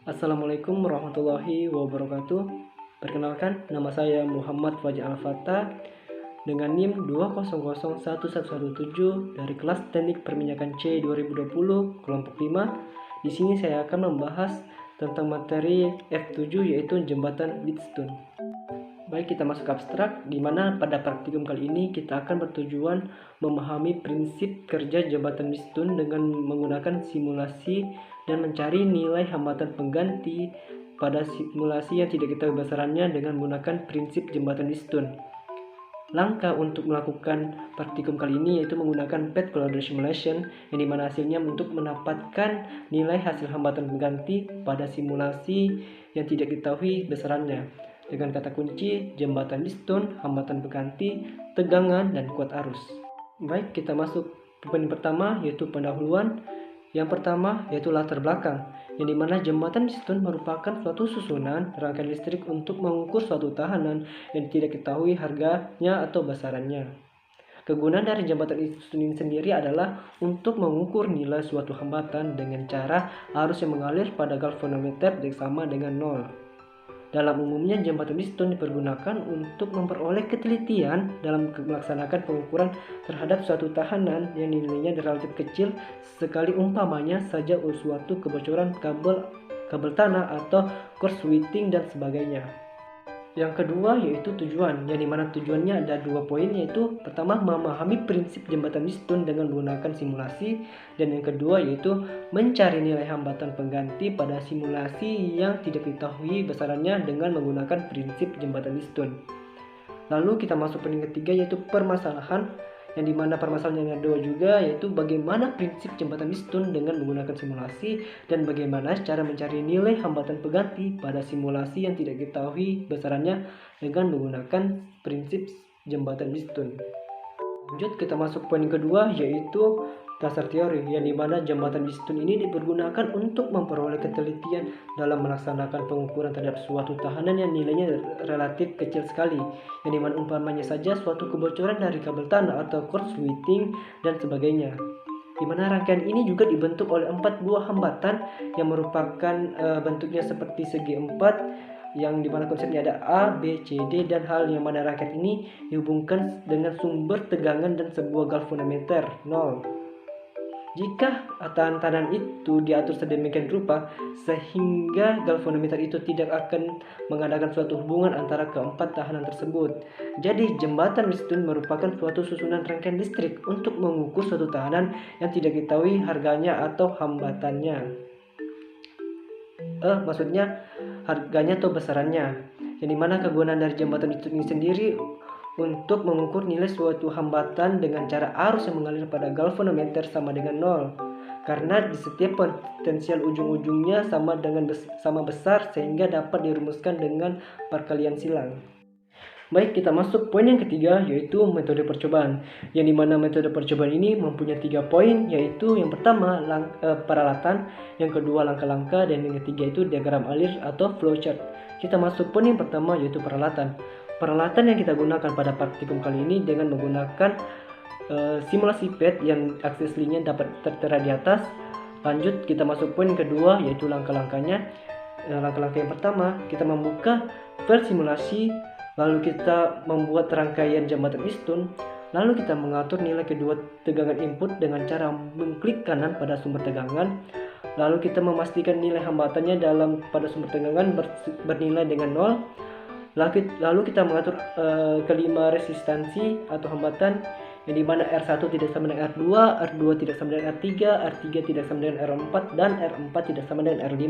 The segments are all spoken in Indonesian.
Assalamualaikum warahmatullahi wabarakatuh. Perkenalkan, nama saya Muhammad Fajar Al-Fatah dengan NIM 2001117 dari kelas Teknik Perminyakan C 2020 kelompok 5. Di sini saya akan membahas tentang materi F7 yaitu jembatan Wheatstone. Baik, kita masuk abstrak, di mana pada praktikum kali ini kita akan bertujuan memahami prinsip kerja jembatan Wheatstone dengan menggunakan simulasi dan mencari nilai hambatan pengganti pada simulasi yang tidak diketahui besarannya dengan menggunakan prinsip jembatan Wheatstone. Langkah untuk melakukan praktikum kali ini yaitu menggunakan path coordinate simulation, yang dimana hasilnya untuk mendapatkan nilai hasil hambatan pengganti pada simulasi yang tidak diketahui besarannya dengan kata kunci jembatan Wheatstone, hambatan pengganti, tegangan, dan kuat arus. Baik, kita masuk ke poin pertama yaitu pendahuluan. Yang pertama yaitu latar belakang, yang dimana jembatan Wheatstone merupakan suatu susunan rangkaian listrik untuk mengukur suatu tahanan yang tidak diketahui harganya atau besarannya. Kegunaan dari jembatan Wheatstone ini sendiri adalah untuk mengukur nilai suatu hambatan dengan cara arus yang mengalir pada galvanometer sama dengan 0. Dalam umumnya, jembatan Wheatstone dipergunakan untuk memperoleh ketelitian dalam melaksanakan pengukuran terhadap suatu tahanan yang nilainya relatif kecil, sekali umpamanya saja suatu kebocoran kabel tanah atau korsleting dan sebagainya. Yang kedua yaitu tujuan, yang dimana tujuannya ada 2 poin, yaitu pertama memahami prinsip jembatan Wheatstone dengan menggunakan simulasi, dan yang kedua yaitu mencari nilai hambatan pengganti pada simulasi yang tidak diketahui besarannya dengan menggunakan prinsip jembatan Wheatstone. Lalu kita masuk poin ketiga yaitu permasalahan, yang dimana permasalahan yang kedua juga yaitu bagaimana prinsip jembatan Wheatstone dengan menggunakan simulasi dan bagaimana cara mencari nilai hambatan pengganti pada simulasi yang tidak diketahui besarannya dengan menggunakan prinsip jembatan Wheatstone. Lanjut, kita masuk poin kedua yaitu dasar teori, yang dimana jembatan Wheatstone ini dipergunakan untuk memperoleh ketelitian dalam melaksanakan pengukuran terhadap suatu tahanan yang nilainya relatif kecil sekali, yang dimana umpamanya saja suatu kebocoran dari kabel tanah atau korsleting dan sebagainya. Dimana rangkaian ini juga dibentuk oleh 4 buah hambatan yang merupakan bentuknya seperti segi 4, yang dimana konsepnya ada A, B, C, D, dan hal yang mana rangkaian ini dihubungkan dengan sumber tegangan dan sebuah galvanometer 0. Jika tahanan itu diatur sedemikian rupa sehingga galvanometer itu tidak akan mengadakan suatu hubungan antara keempat tahanan tersebut. Jadi jembatan Wheatstone merupakan suatu susunan rangkaian listrik untuk mengukur suatu tahanan yang tidak diketahui harganya atau hambatannya. Maksudnya harganya atau besarannya. Yang dimana kegunaan dari jembatan Wheatstone ini sendiri untuk mengukur nilai suatu hambatan dengan cara arus yang mengalir pada galvanometer sama dengan 0, karena di setiap potensial ujung-ujungnya sama besar sehingga dapat dirumuskan dengan perkalian silang. Baik, kita masuk poin yang ketiga yaitu metode percobaan, yang dimana metode percobaan ini mempunyai 3 poin, yaitu yang pertama peralatan, yang kedua langkah-langkah, dan yang ketiga itu diagram alir atau flowchart. Kita masuk poin yang pertama yaitu peralatan. Peralatan yang kita gunakan pada praktikum kali ini dengan menggunakan simulasi PET yang akses linknya dapat tertera di atas. Lanjut, kita masuk poin kedua yaitu langkah-langkahnya. Langkah-langkah yang pertama, kita membuka file simulasi, lalu kita membuat rangkaian jembatan Wheatstone, lalu kita mengatur nilai kedua tegangan input dengan cara mengklik kanan pada sumber tegangan, lalu kita memastikan nilai hambatannya pada sumber tegangan bernilai dengan 0. Lalu kita mengatur kelima resistansi atau hambatan, yang dimana R1 tidak sama dengan R2, R2 tidak sama dengan R3, R3 tidak sama dengan R4, dan R4 tidak sama dengan R5.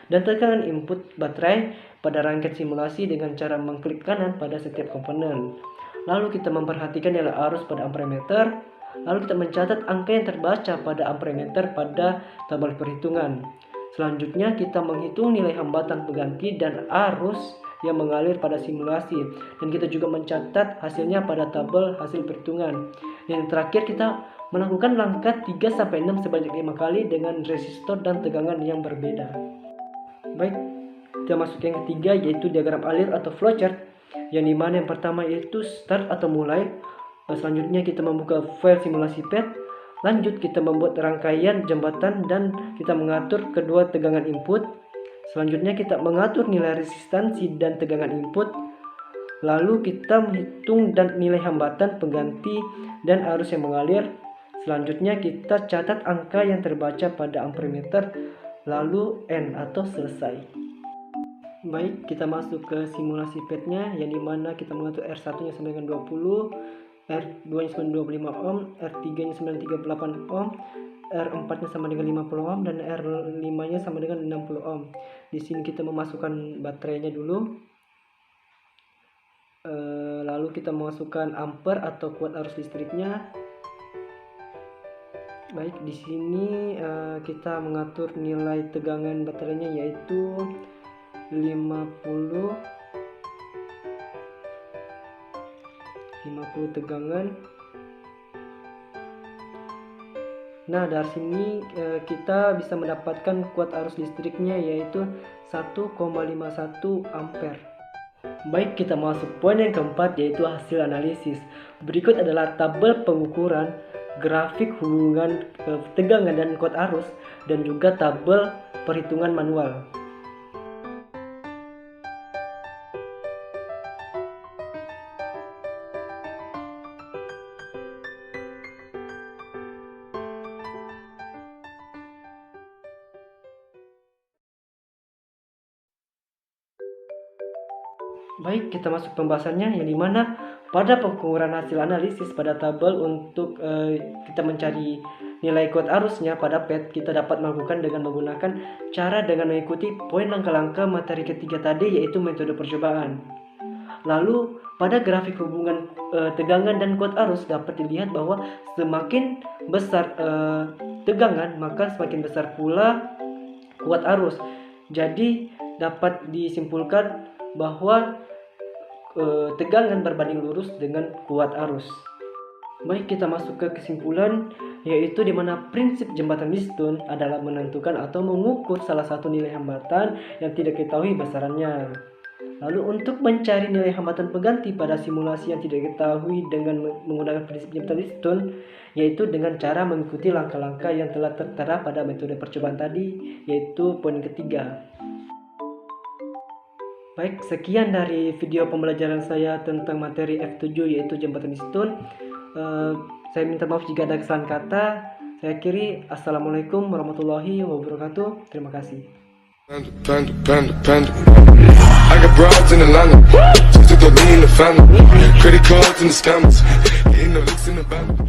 Dan tekanan input baterai pada rangkaian simulasi dengan cara mengklik kanan pada setiap komponen. Lalu kita memperhatikan nilai arus pada ampermeter. Lalu kita mencatat angka yang terbaca pada ampermeter pada tabel perhitungan. Selanjutnya kita menghitung nilai hambatan pengganti dan arus yang mengalir pada simulasi, dan kita juga mencatat hasilnya pada tabel hasil perhitungan. Yang terakhir, kita melakukan langkah 3-6 sebanyak 5 kali dengan resistor dan tegangan yang berbeda. Baik, kita masuk yang ketiga yaitu diagram alir atau flowchart, yang dimana yang pertama yaitu start atau mulai. Selanjutnya kita membuka file simulasi PET. Lanjut, kita membuat rangkaian jembatan dan kita mengatur kedua tegangan input. Selanjutnya kita mengatur nilai resistansi dan tegangan input. Lalu kita menghitung dan nilai hambatan pengganti dan arus yang mengalir. Selanjutnya kita catat angka yang terbaca pada ampermeter, lalu N atau selesai. Baik, kita masuk ke simulasi PET-nya, yang dimana kita mengatur R1-nya sama dengan 20, R2-nya sama dengan 25 ohm, R3-nya sama dengan 38 ohm, R4-nya sama dengan 50 ohm, dan R5-nya sama dengan 60 ohm. Di sini kita memasukkan baterainya dulu. Lalu kita memasukkan ampere atau kuat arus listriknya. Baik, di sini kita mengatur nilai tegangan baterainya yaitu 50 tegangan. Nah, dari sini kita bisa mendapatkan kuat arus listriknya yaitu 1,51 ampere. Baik, kita masuk poin yang keempat yaitu hasil analisis. Berikut adalah tabel pengukuran, grafik hubungan tegangan dan kuat arus, dan juga tabel perhitungan manual. Baik, kita masuk pembahasannya, yang dimana pada pengukuran hasil analisis pada tabel untuk kita mencari nilai kuat arusnya pada PET, kita dapat melakukan dengan menggunakan cara dengan mengikuti poin langkah-langkah materi ketiga tadi, yaitu metode percobaan. Lalu pada grafik hubungan tegangan dan kuat arus dapat dilihat bahwa semakin besar tegangan maka semakin besar pula kuat arus. Jadi dapat disimpulkan bahwa tegangan berbanding lurus dengan kuat arus. Baik, kita masuk ke kesimpulan, yaitu dimana prinsip jembatan Wheatstone adalah menentukan atau mengukur salah satu nilai hambatan yang tidak diketahui besarannya. Lalu untuk mencari nilai hambatan pengganti pada simulasi yang tidak diketahui dengan menggunakan prinsip jembatan Wheatstone, yaitu dengan cara mengikuti langkah-langkah yang telah tertera pada metode percobaan tadi, yaitu poin ketiga. Baik, sekian dari video pembelajaran saya tentang materi F7 yaitu jembatan Wheatstone. Saya minta maaf jika ada kesalahan kata. Saya akhiri. Assalamualaikum warahmatullahi wabarakatuh. Terima kasih. I got broads in Atlanta, just to throw me in the family. Credit cards and the scammers, getting the licks in the bank.